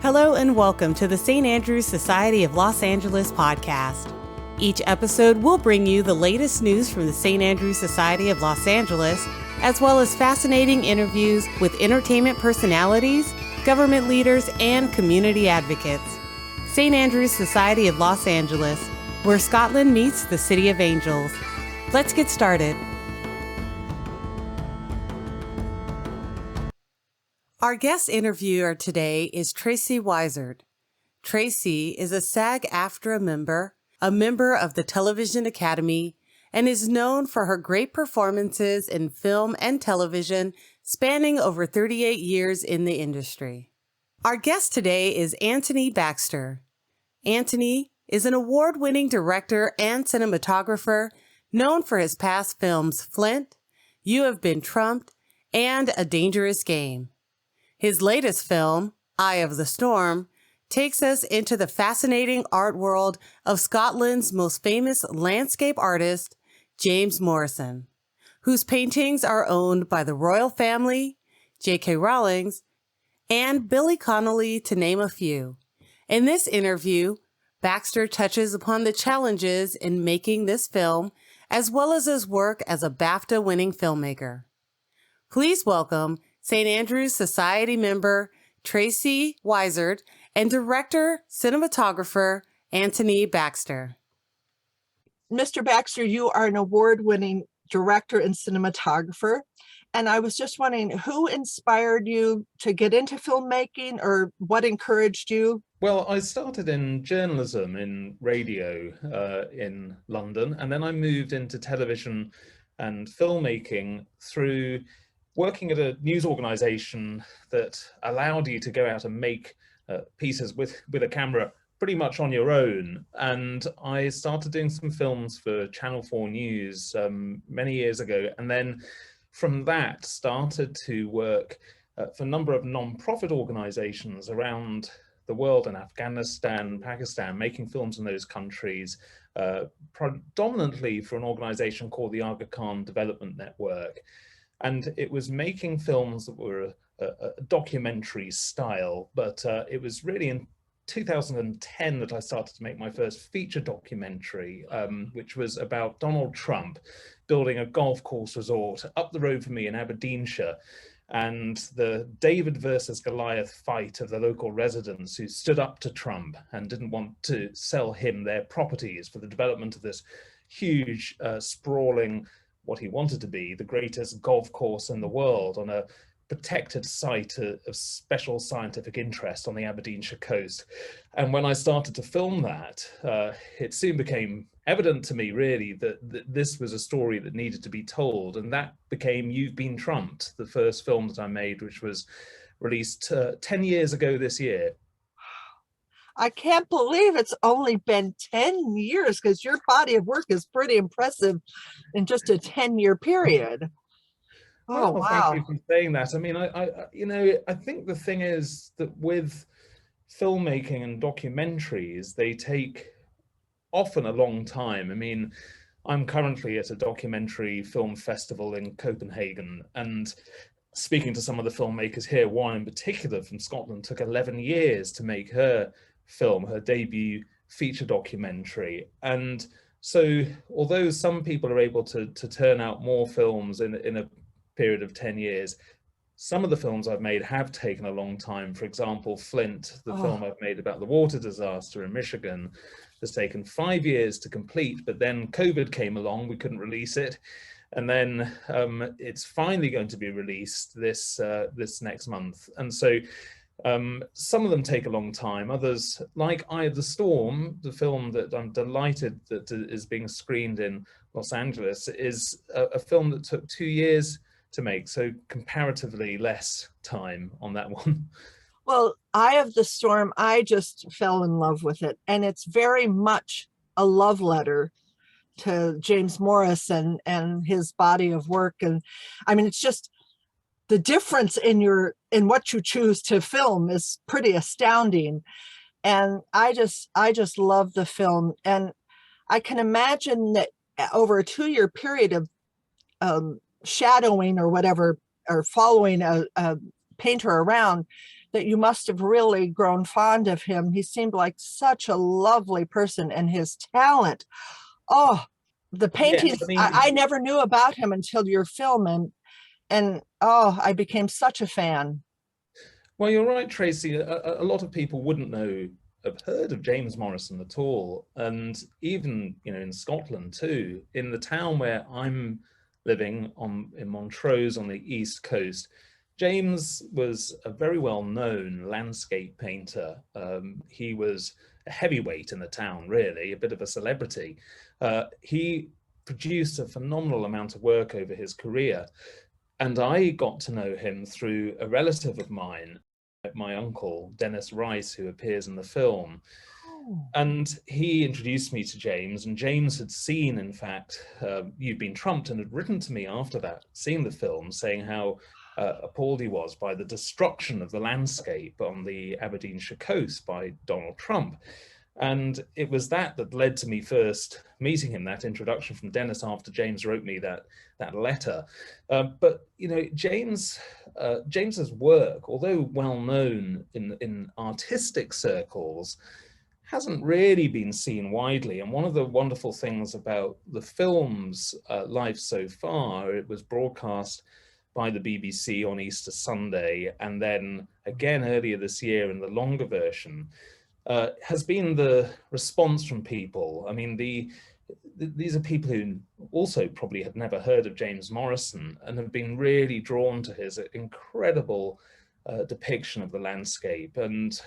Hello and welcome to the St. Andrews Society of Los Angeles podcast. Each episode will bring you the latest news from the St. Andrews Society of Los Angeles, as well as fascinating interviews with entertainment personalities, government leaders, and community advocates. St. Andrews Society of Los Angeles, where Scotland meets the City of Angels. Let's get started. Our guest interviewer today is Tracy Wizard. Tracy is a SAG-AFTRA member, a member of the Television Academy, and is known for her great performances in film and television, spanning over 38 years in the industry. Our guest today is Anthony Baxter. Anthony is an award-winning director and cinematographer known for his past films Flint, You Have Been Trumped, and A Dangerous Game. His latest film, Eye of the Storm, takes us into the fascinating art world of Scotland's most famous landscape artist, James Morrison, whose paintings are owned by the royal family, J.K. Rowlings, and Billy Connolly, to name a few. In this interview, Baxter touches upon the challenges in making this film, as well as his work as a BAFTA-winning filmmaker. Please welcome St. Andrews Society member Tracy Wizard and director, cinematographer Anthony Baxter. Mr. Baxter, you are an award-winning director and cinematographer. And I was just wondering, who inspired you to get into filmmaking, or what encouraged you? Well, I started in journalism in radio in London, and then I moved into television and filmmaking through working at a news organization that allowed you to go out and make pieces with a camera pretty much on your own. And I started doing some films for Channel 4 News many years ago. And then from that started to work for a number of non-profit organizations around the world, in Afghanistan, Pakistan, making films in those countries, predominantly for an organization called the Aga Khan Development Network. And it was making films that were a documentary style, but it was really in 2010 that I started to make my first feature documentary, which was about Donald Trump building a golf course resort up the road from me in Aberdeenshire, and the David versus Goliath fight of the local residents who stood up to Trump and didn't want to sell him their properties for the development of this huge, sprawling, what he wanted to be the greatest golf course in the world on a protected site of special scientific interest on the Aberdeenshire coast. And when I started to film that, it soon became evident to me really that this was a story that needed to be told. And that became You've Been Trumped, the first film that I made, which was released 10 years ago this year. I can't believe it's only been 10 years, because your body of work is pretty impressive in just a 10-year period. Oh, well, wow. Thank you for saying that. I mean, I think the thing is that with filmmaking and documentaries, they take often a long time. I mean, I'm currently at a documentary film festival in Copenhagen, and speaking to some of the filmmakers here, one in particular from Scotland took 11 years to make her film, her debut feature documentary. And so although some people are able to turn out more films in a period of 10 years, some of the films I've made have taken a long time. For example, Flint, the film I've made about the water disaster in Michigan, has taken 5 years to complete, but then COVID came along, we couldn't release it. And then it's finally going to be released this next month. And so some of them take a long time. Others, like Eye of the Storm, the film that I'm delighted that is being screened in Los Angeles, is a film that took 2 years to make, so comparatively less time on that one. Well, Eye of the Storm, I just fell in love with it. And it's very much a love letter to James Morrison and his body of work. And I mean, it's just the difference in what you choose to film is pretty astounding. And I just love the film. And I can imagine that over a 2-year period of shadowing or whatever, or following a painter around, that you must have really grown fond of him. He seemed like such a lovely person, and his talent. Oh, the Yes, paintings, I mean, I never knew about him until your film, and oh, I became such a fan. well, you're right, Tracy. A lot of people wouldn't have heard of James Morrison at all, and even in Scotland too, in the town where I'm living in Montrose on the east coast. James was a very well-known landscape painter. He was a heavyweight in the town, really, a bit of a celebrity. He produced a phenomenal amount of work over his career. And I got to know him through a relative of mine, my uncle, Dennis Rice, who appears in the film. Oh, And he introduced me to James, and James had seen, in fact, You've Been Trumped, and had written to me after that, seeing the film, saying how appalled he was by the destruction of the landscape on the Aberdeenshire coast by Donald Trump. And it was that that led to me first meeting him, that introduction from Dennis after James wrote me that letter. But James's work, although well known in artistic circles, hasn't really been seen widely. And one of the wonderful things about the film's life so far, it was broadcast by the BBC on Easter Sunday, and then again earlier this year in the longer version, has been the response from people. I mean, these are people who also probably had never heard of James Morrison and have been really drawn to his incredible depiction of the landscape. And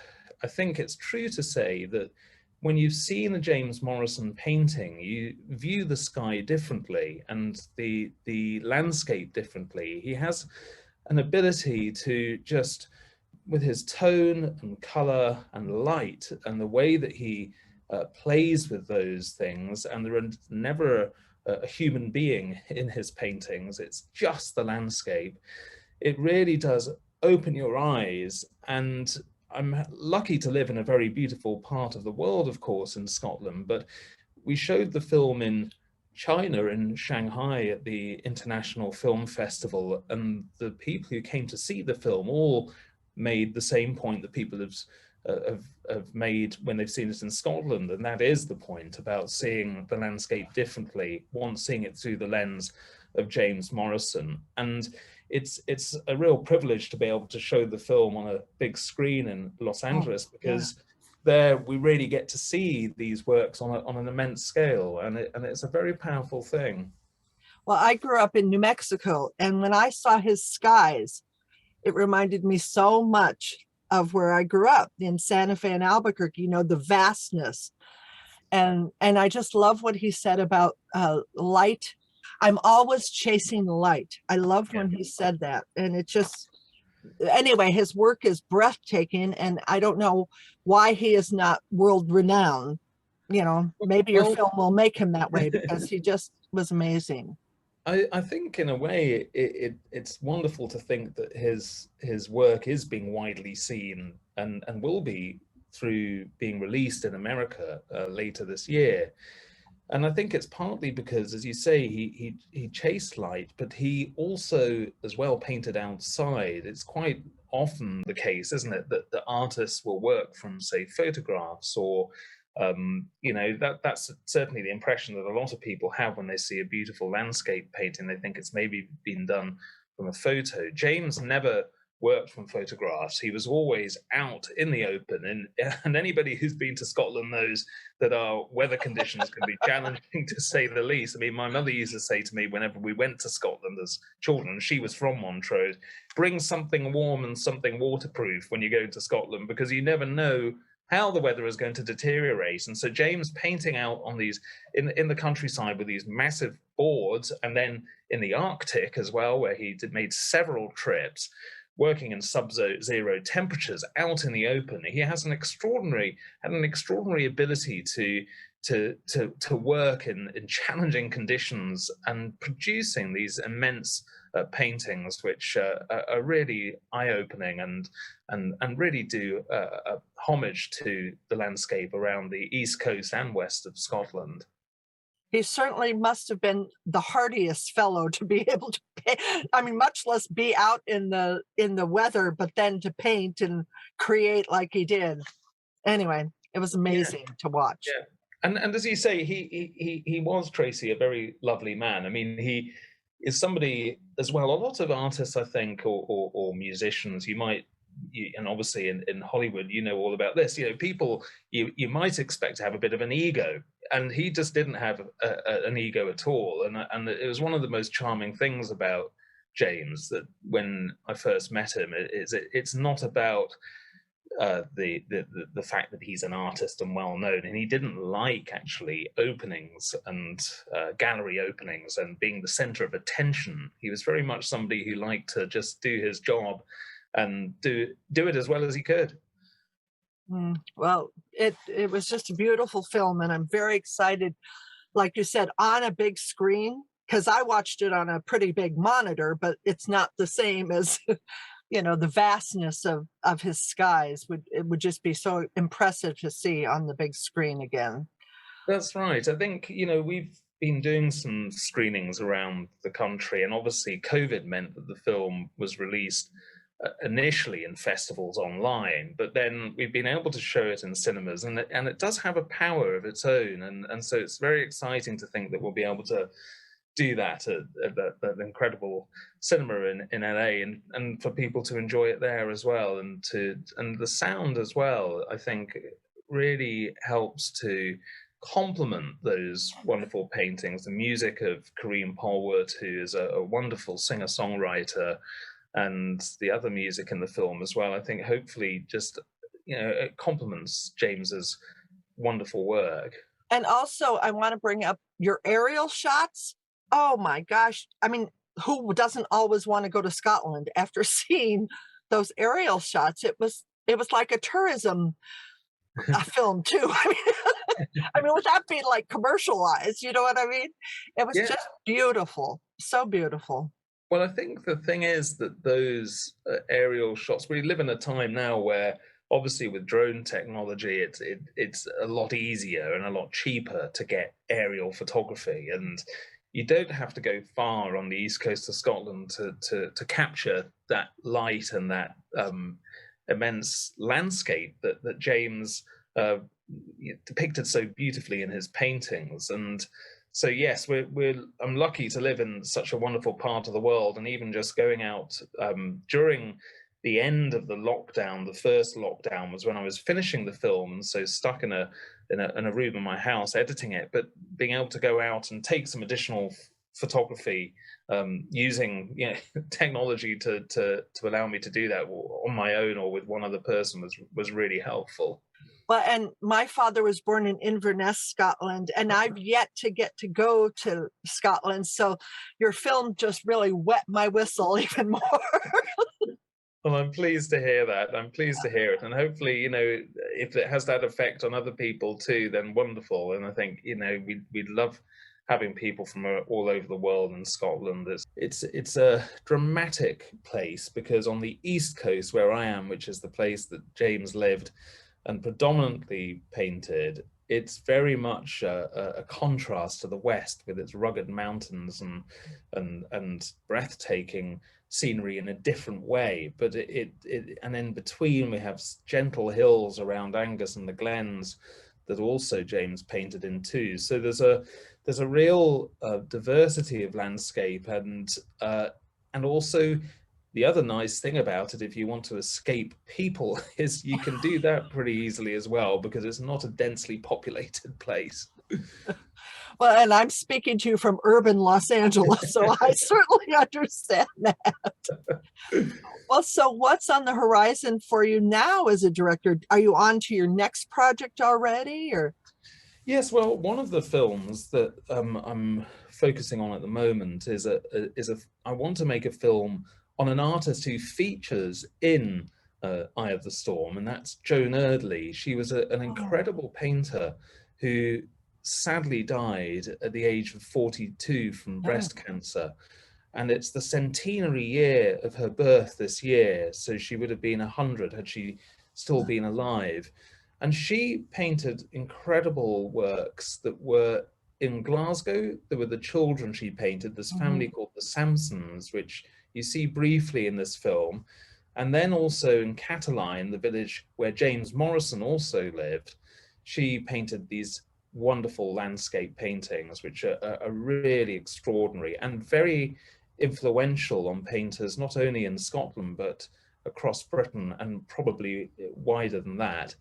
I think it's true to say that when you've seen a James Morrison painting, you view the sky differently and the landscape differently. He has an ability to just, with his tone and color and light and the way that he plays with those things, and there are never a human being in his paintings, it's just the landscape. It really does open your eyes. And I'm lucky to live in a very beautiful part of the world, of course, in Scotland, but we showed the film in China, in Shanghai, at the International Film Festival, and the people who came to see the film all made the same point that people have made when they've seen it in Scotland, and that is the point about seeing the landscape differently, one seeing it through the lens of James Morrison. And it's a real privilege to be able to show the film on a big screen in Los Angeles, because there we really get to see these works on an immense scale, and it's a very powerful thing. well, I grew up in New Mexico, and when I saw his skies, it reminded me so much of where I grew up in Santa Fe and Albuquerque, the vastness. And I just love what he said about light. I'm always chasing the light. I loved Yeah. when he said that. And it just, anyway, his work is breathtaking. And I don't know why he is not world renowned. Maybe your Well, film will make him that way, because he just was amazing. I think in a way it's wonderful to think that his work is being widely seen and will be through being released in America later this year. And I think it's partly because, as you say, he chased light, but he also as well painted outside. It's quite often the case, isn't it, that the artists will work from, say, photographs, or that's certainly the impression that a lot of people have when they see a beautiful landscape painting. They think it's maybe been done from a photo. James never worked from photographs. He was always out in the open, and anybody who's been to Scotland knows that our weather conditions can be challenging, to say the least. I mean, my mother used to say to me whenever we went to Scotland as children, she was from Montrose, bring something warm and something waterproof when you go to Scotland, because you never know how the weather is going to deteriorate. And so James painting out on these in the countryside with these massive boards, and then in the Arctic as well, where he made several trips, working in sub-zero temperatures out in the open. He has an extraordinary ability to work in challenging conditions and producing these immense paintings, which are really eye-opening and really do homage to the landscape around the east coast and west of Scotland. He certainly must have been the hardiest fellow to be able to paint. I mean, much less be out in the weather, but then to paint and create like he did. Anyway, it was Yeah, amazing to watch. yeah. And as you say, he was, Tracy, a very lovely man. I mean, he is somebody as well. A lot of artists, I think, or musicians, and obviously in Hollywood, you know all about this. You know, people you might expect to have a bit of an ego, and he just didn't have an ego at all. And it was one of the most charming things about James, that when I first met him, it's not about the fact that he's an artist and well known, and he didn't like actually openings and gallery openings and being the center of attention. He was very much somebody who liked to just do his job and do it as well as he could. Well, it was just a beautiful film, and I'm very excited, like you said, on a big screen, because I watched it on a pretty big monitor, but it's not the same as the vastness of his skies. It would just be so impressive to see on the big screen again. That's right. I think, we've been doing some screenings around the country, and obviously COVID meant that the film was released initially in festivals online, but then we've been able to show it in cinemas, and it does have a power of its own, and so it's very exciting to think that we'll be able to do that at that incredible cinema in LA, and for people to enjoy it there as well, and the sound as well, I think really helps to complement those wonderful paintings. The music of Kareem Polwart, who is a wonderful singer-songwriter, and the other music in the film as well, I think hopefully just it complements James's wonderful work. And also, I want to bring up your aerial shots. Oh my gosh. I mean, who doesn't always want to go to Scotland after seeing those aerial shots? It was like a tourism film too. I mean, without being like commercialized, you know what I mean? It was just beautiful. So beautiful. Well, I think the thing is that those aerial shots, we live in a time now where obviously with drone technology, it's a lot easier and a lot cheaper to get aerial photography, and you don't have to go far on the east coast of Scotland to capture that light and that immense landscape that James depicted so beautifully in his paintings. And so yes, I'm lucky to live in such a wonderful part of the world, and even just going out during the end of the lockdown, the first lockdown, was when I was finishing the film, and so stuck in a room in my house editing it, but being able to go out and take some additional photography using technology to allow me to do that on my own or with one other person was really helpful. Well, and my father was born in Inverness, Scotland, and I've yet to get to go to Scotland. So your film just really wet my whistle even more. Well, I'm pleased to hear that. I'm pleased to hear it. And hopefully, if it has that effect on other people too, then wonderful. And I think, we'd love having people from all over the world in Scotland. It's a dramatic place, because on the East Coast where I am, which is the place that James lived and predominantly painted, it's very much a contrast to the West with its rugged mountains and breathtaking scenery in a different way. But and in between we have gentle hills around Angus and the Glens that also James painted in too. So there's a real diversity of landscape, and also the other nice thing about it, if you want to escape people, is you can do that pretty easily as well, because it's not a densely populated place. Well, and I'm speaking to you from urban Los Angeles, so I certainly understand that. Well, so what's on the horizon for you now as a director? Are you on to your next project already, or? Yes, well, one of the films that I'm focusing on at the moment is I want to make a film on an artist who features in Eye of the Storm, and that's Joan Erdley. She was an incredible painter who sadly died at the age of 42 from breast cancer. And it's the centenary year of her birth this year, so she would have been 100 had she still been alive. And she painted incredible works that were in Glasgow, there were the children she painted, this family called the Sampsons, which you see briefly in this film. And then also in Cataline, the village where James Morrison also lived, she painted these wonderful landscape paintings, which are really extraordinary and very influential on painters, not only in Scotland, but across Britain and probably wider than that.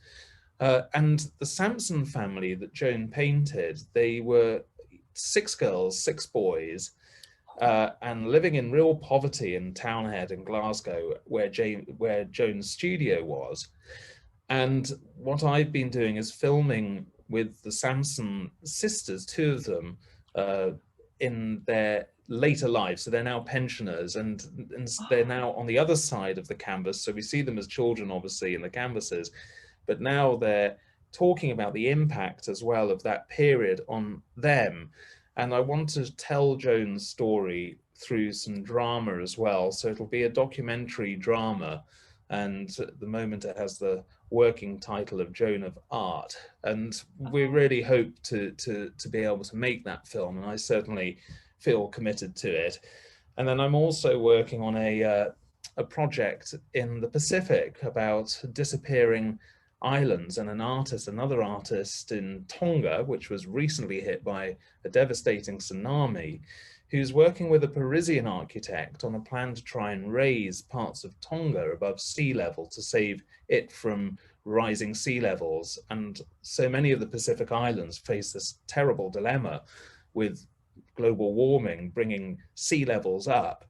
And the Sampson family that Joan painted, they were 6 girls, 6 boys, and living in real poverty in Townhead in Glasgow, where Joan's studio was. And what I've been doing is filming with the Sampson sisters, 2 of them, in their later lives. So they're now pensioners, and they're now on the other side of the canvas. So we see them as children, obviously, in the canvases, but now they're talking about the impact as well of that period on them. And I want to tell Joan's story through some drama as well. So it'll be a documentary drama. And at the moment it has the working title of Joan of Art. And we really hope to be able to make that film. And I certainly feel committed to it. And then I'm also working on a project in the Pacific about disappearing islands, and another artist in Tonga, which was recently hit by a devastating tsunami, who's working with a Parisian architect on a plan to try and raise parts of Tonga above sea level to save it from rising sea levels. And so many of the Pacific islands face this terrible dilemma with global warming bringing sea levels up.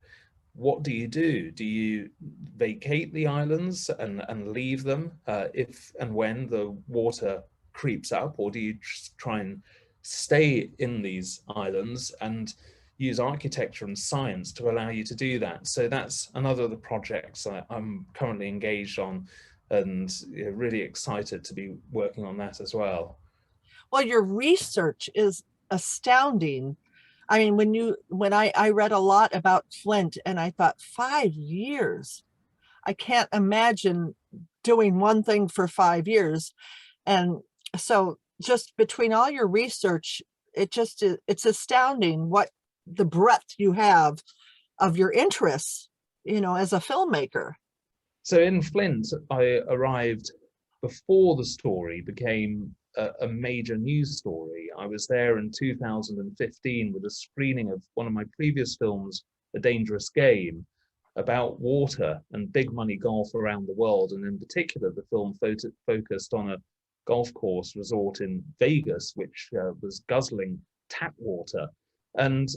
What do you do? Do you vacate the islands and leave them if and when the water creeps up, or do you try and stay in these islands and use architecture and science to allow you to do that? So that's another of the projects I'm currently engaged on, and really excited to be working on that as well. Well, your research is astounding. I mean, when I read a lot about Flint, and I thought, 5 years, I can't imagine doing one thing for 5 years. And so just between all your research, it's astounding what the breadth you have of your interests, as a filmmaker. So in Flint, I arrived before the story became a major news story. I was there in 2015 with a screening of one of my previous films, A Dangerous Game, about water and big money golf around the world. And in particular, the film focused on a golf course resort in Vegas, which was guzzling tap water and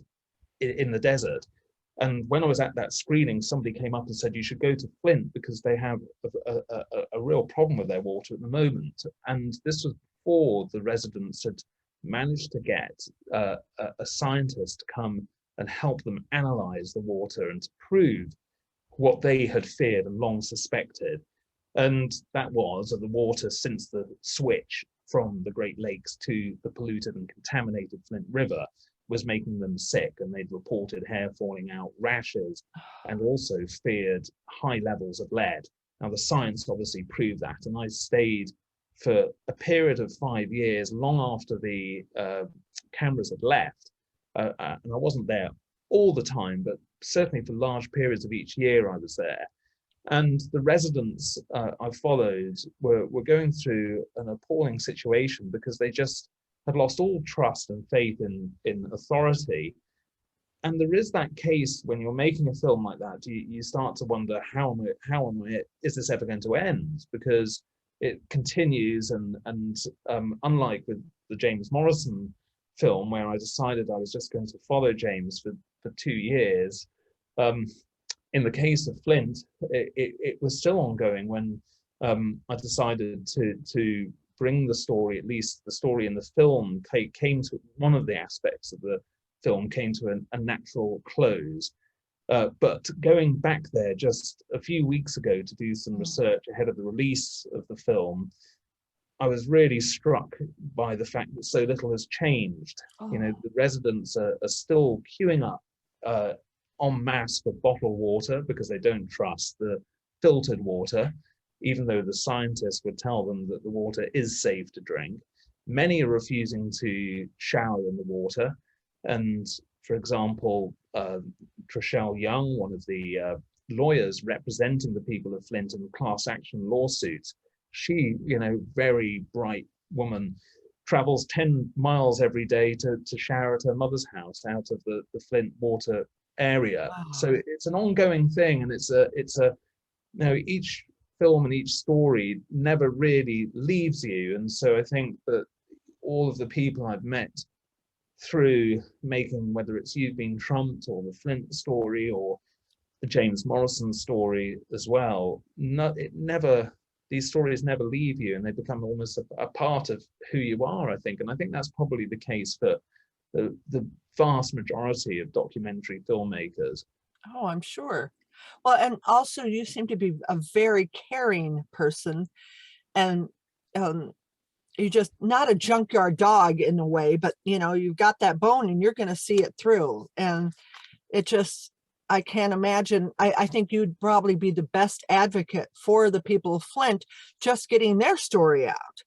in the desert. And when I was at that screening, somebody came up and said, you should go to Flint because they have a real problem with their water at the moment. And this was before the residents had managed to get a scientist to come and help them analyze the water and to prove what they had feared and long suspected. And that was that the water, since the switch from the Great Lakes to the polluted and contaminated Flint River, was making them sick, and they'd reported hair falling out, rashes, and also feared high levels of lead. Now, the science obviously proved that, and I stayed for a period of 5 years, long after the cameras had left, and I wasn't there all the time, but certainly for large periods of each year I was there. And the residents I followed were going through an appalling situation because they just had lost all trust and faith in authority. And there is that case when you're making a film like that, you start to wonder, is this ever going to end? Because it continues, and unlike with the James Morrison film, where I decided I was just going to follow James for 2 years, in the case of Flint, it was still ongoing when I decided to bring the story, at least the story in the film, came to one of the aspects of the film came to a natural close. But going back there just a few weeks ago to do some research ahead of the release of the film, I was really struck by the fact that so little has changed. Oh. The residents are still queuing up en masse for bottled water because they don't trust the filtered water, even though the scientists would tell them that the water is safe to drink. many are refusing to shower in the water. And for example, Trishelle Young, one of the lawyers representing the people of Flint in the class action lawsuit, she, very bright woman, travels 10 miles every day to shower at her mother's house out of the Flint water area. Wow. So it's an ongoing thing, and it's a each film and each story never really leaves you. And so I think that all of the people I've met through making, whether it's You've Been Trumped or the Flint story or the James Morrison story as well, these stories never leave you, and they become almost a part of who you are, I think. And I think that's probably the case for the vast majority of documentary filmmakers. Oh, I'm sure. Well, and also you seem to be a very caring person, and you're just not a junkyard dog in a way, but you've got that bone and you're going to see it through. And it just, I can't imagine. I think you'd probably be the best advocate for the people of Flint, just getting their story out,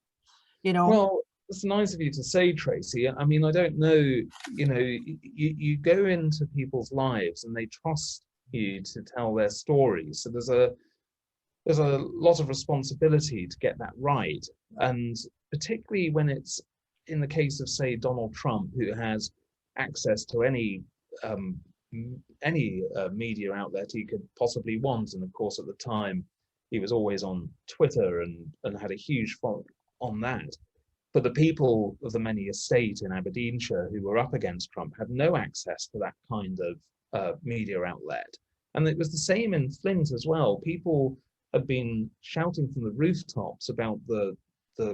Well, it's nice of you to say, Tracy. I mean, I don't know, you go into people's lives and they trust you to tell their stories. So there's a lot of responsibility to get that right. And particularly when it's in the case of, say, Donald Trump, who has access to any media outlet he could possibly want. And of course, at the time, he was always on Twitter and had a huge following on that. But the people of the Many estate in Aberdeenshire who were up against Trump had no access to that kind of media outlet. And it was the same in Flint as well. People had been shouting from the rooftops about the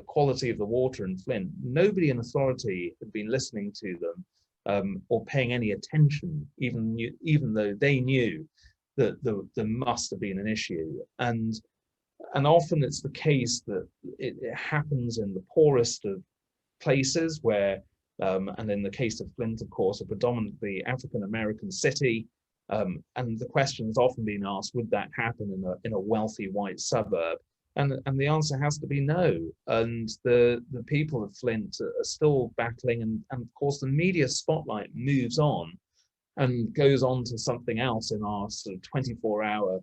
quality of the water in Flint. Nobody in authority had been listening to them or paying any attention, even though they knew that there must have been an issue. And often it's the case that it happens in the poorest of places where, and in the case of Flint, of course, a predominantly African-American city. And the question has often been asked, would that happen in a wealthy white suburb? And the answer has to be no. And the people of Flint are still battling. And of course, the media spotlight moves on and goes on to something else in our sort of 24-hour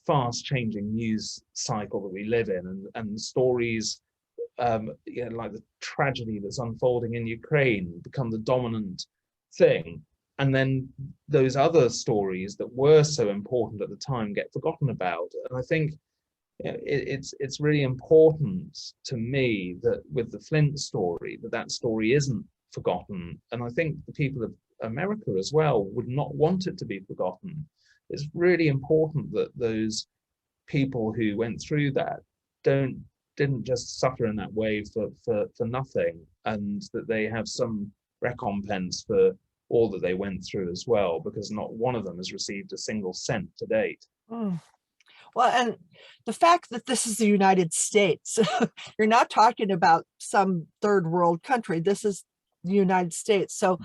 fast changing news cycle that we live in, and stories like the tragedy that's unfolding in Ukraine become the dominant thing. And then those other stories that were so important at the time get forgotten about. And I think it's really important to me that with the Flint story, that story isn't forgotten. And I think the people of America as well would not want it to be forgotten. It's really important that those people who went through that didn't just suffer in that way for nothing, and that they have some recompense for all that they went through as well, because not one of them has received a single cent to date. Mm. Well, and the fact that this is the United States, you're not talking about some third world country. This is the United States. So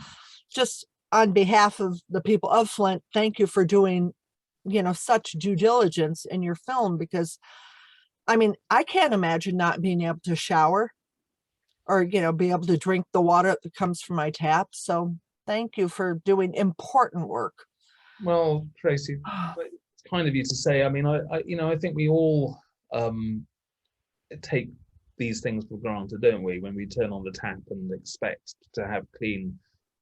just on behalf of the people of Flint, thank you for doing, such due diligence in your film, because I mean, I can't imagine not being able to shower or, be able to drink the water that comes from my tap. So thank you for doing important work. Well, Tracy, it's kind of you to say. I mean, I think we all take these things for granted, don't we? When we turn on the tap and expect to have clean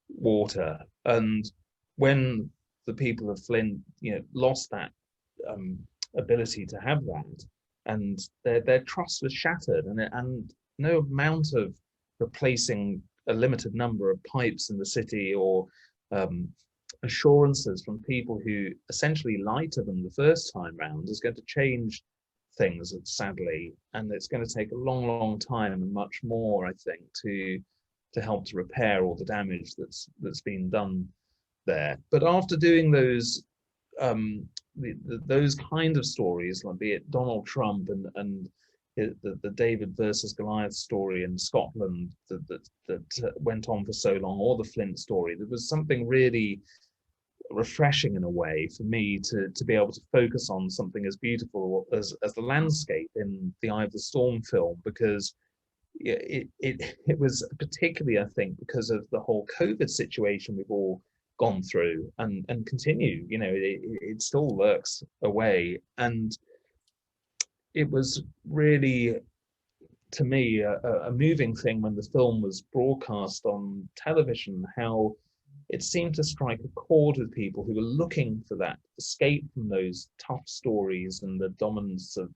water, and when the people of Flint, lost that ability to have that, and their trust was shattered, and no amount of replacing a limited number of pipes in the city or assurances from people who essentially lied to them the first time round is going to change things, sadly. And it's going to take a long, long time and much more, I think, to help to repair all the damage that's been done there. But after doing those those kind of stories, like be it Donald Trump and the David versus Goliath story in Scotland that went on for so long, or the Flint story, there was something really refreshing in a way for me to be able to focus on something as beautiful as the landscape in the Eye of the Storm film, because it was particularly, I think, because of the whole COVID situation we've all gone through and continue. It still lurks away, and it was really, to me, a moving thing when the film was broadcast on television, how it seemed to strike a chord with people who were looking for that escape from those tough stories and the dominance of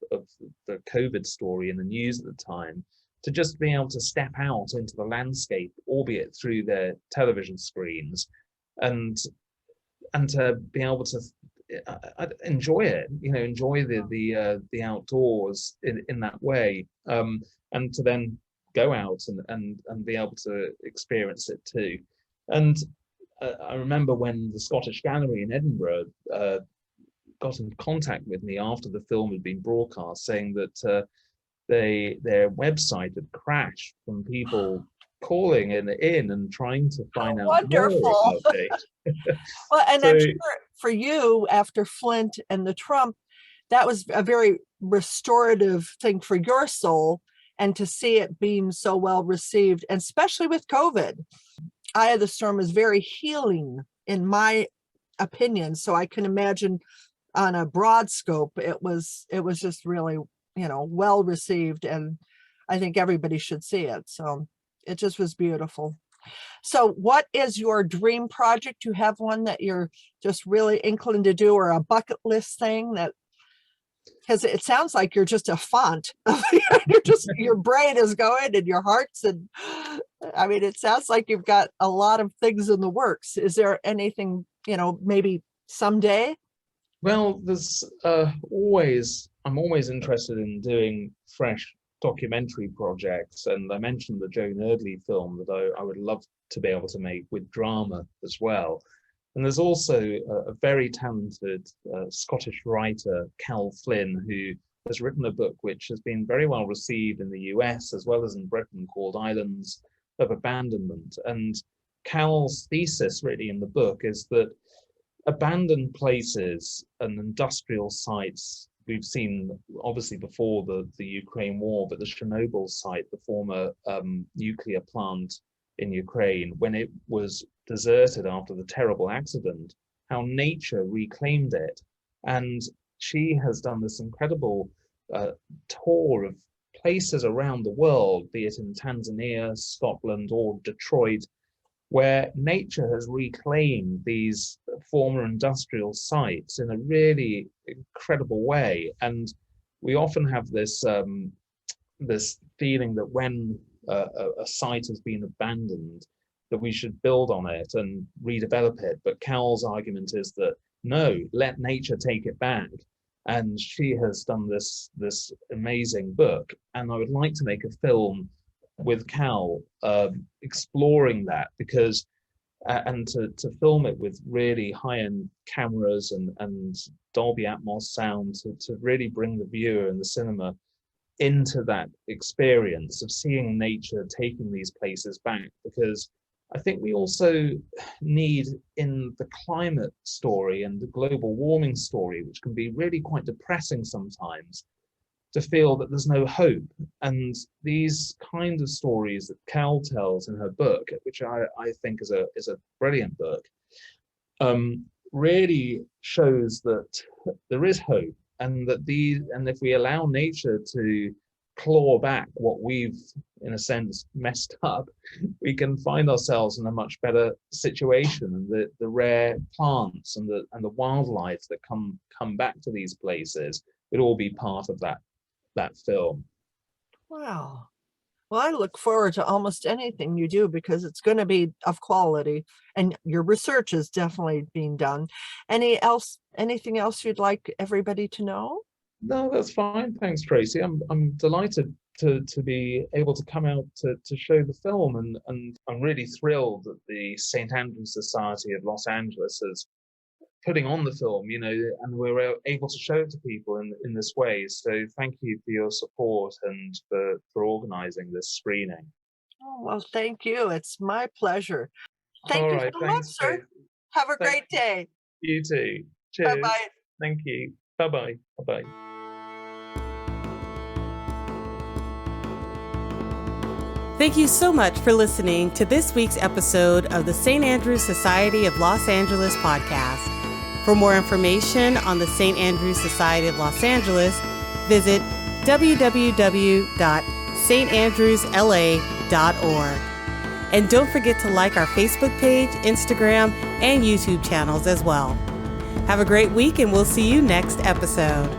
the COVID story in the news at the time, to just be able to step out into the landscape, albeit through their television screens, and to be able to enjoy it, enjoy the outdoors in that way, and to then go out and be able to experience it too. And I remember when the Scottish Gallery in Edinburgh got in contact with me after the film had been broadcast, saying that their website had crashed from people calling in and trying to find out more Wonderful. about it. Well, and So, I'm sure for you, after Flint and the Trump, that was a very restorative thing for your soul, and to see it being so well received, and especially with COVID. Eye of the Storm is very healing, in my opinion. So I can imagine on a broad scope, it was just really, well received, and I think everybody should see it. So it just was beautiful. So what is your dream project? You have one that you're just really inclined to do, or a bucket list thing that, because it sounds like you're just a font. Your brain is going and your heart's, and I mean, it sounds like you've got a lot of things in the works. Is there anything, maybe someday? well, there's I'm always interested in doing fresh documentary projects, and I mentioned the Joan Erdley film that I would love to be able to make with drama as well. And there's also a very talented Scottish writer, Cal Flynn, who has written a book which has been very well received in the US as well as in Britain, called Islands of Abandonment. And Cal's thesis really in the book is that abandoned places and industrial sites, we've seen obviously before the Ukraine war, but the Chernobyl site, the former nuclear plant in Ukraine, when it was deserted after the terrible accident, how nature reclaimed it. And she has done this incredible tour of places around the world, be it in Tanzania, Scotland, or Detroit, where nature has reclaimed these former industrial sites in a really incredible way. And we often have this this feeling that when a site has been abandoned, that we should build on it and redevelop it. But Cal's argument is that no, let nature take it back. And she has done this amazing book. And I would like to make a film with Cal exploring that, because and to film it with really high-end cameras and Dolby Atmos sound to really bring the viewer in the cinema into that experience of seeing nature taking these places back. Because I think we also need, in the climate story and the global warming story, which can be really quite depressing sometimes, to feel that there's no hope. And these kind of stories that Cal tells in her book, which I think is a brilliant book, really shows that there is hope, and that if we allow nature to claw back what we've, in a sense, messed up, we can find ourselves in a much better situation. And the rare plants and the wildlife that come back to these places would all be part of that film. Wow. Well, I look forward to almost anything you do, because it's going to be of quality, and your research is definitely being done. Anything else you'd like everybody to know? No, that's fine. Thanks, Tracy. I'm delighted to be able to come out to show the film, and I'm really thrilled that the St. Andrew's Society of Los Angeles is putting on the film, and we're able to show it to people in this way. So thank you for your support and for organizing this screening. Oh, well, thank you. It's my pleasure. Thank All you right, so much, thanks, sir. Tracy. Have a Thank great day. you too. Cheers. Bye-bye. Thank you. Bye-bye. Bye-bye. Thank you so much for listening to this week's episode of the St. Andrews Society of Los Angeles podcast. For more information on the St. Andrews Society of Los Angeles, visit www.standrewsla.org. And don't forget to like our Facebook page, Instagram, and YouTube channels as well. Have a great week, and we'll see you next episode.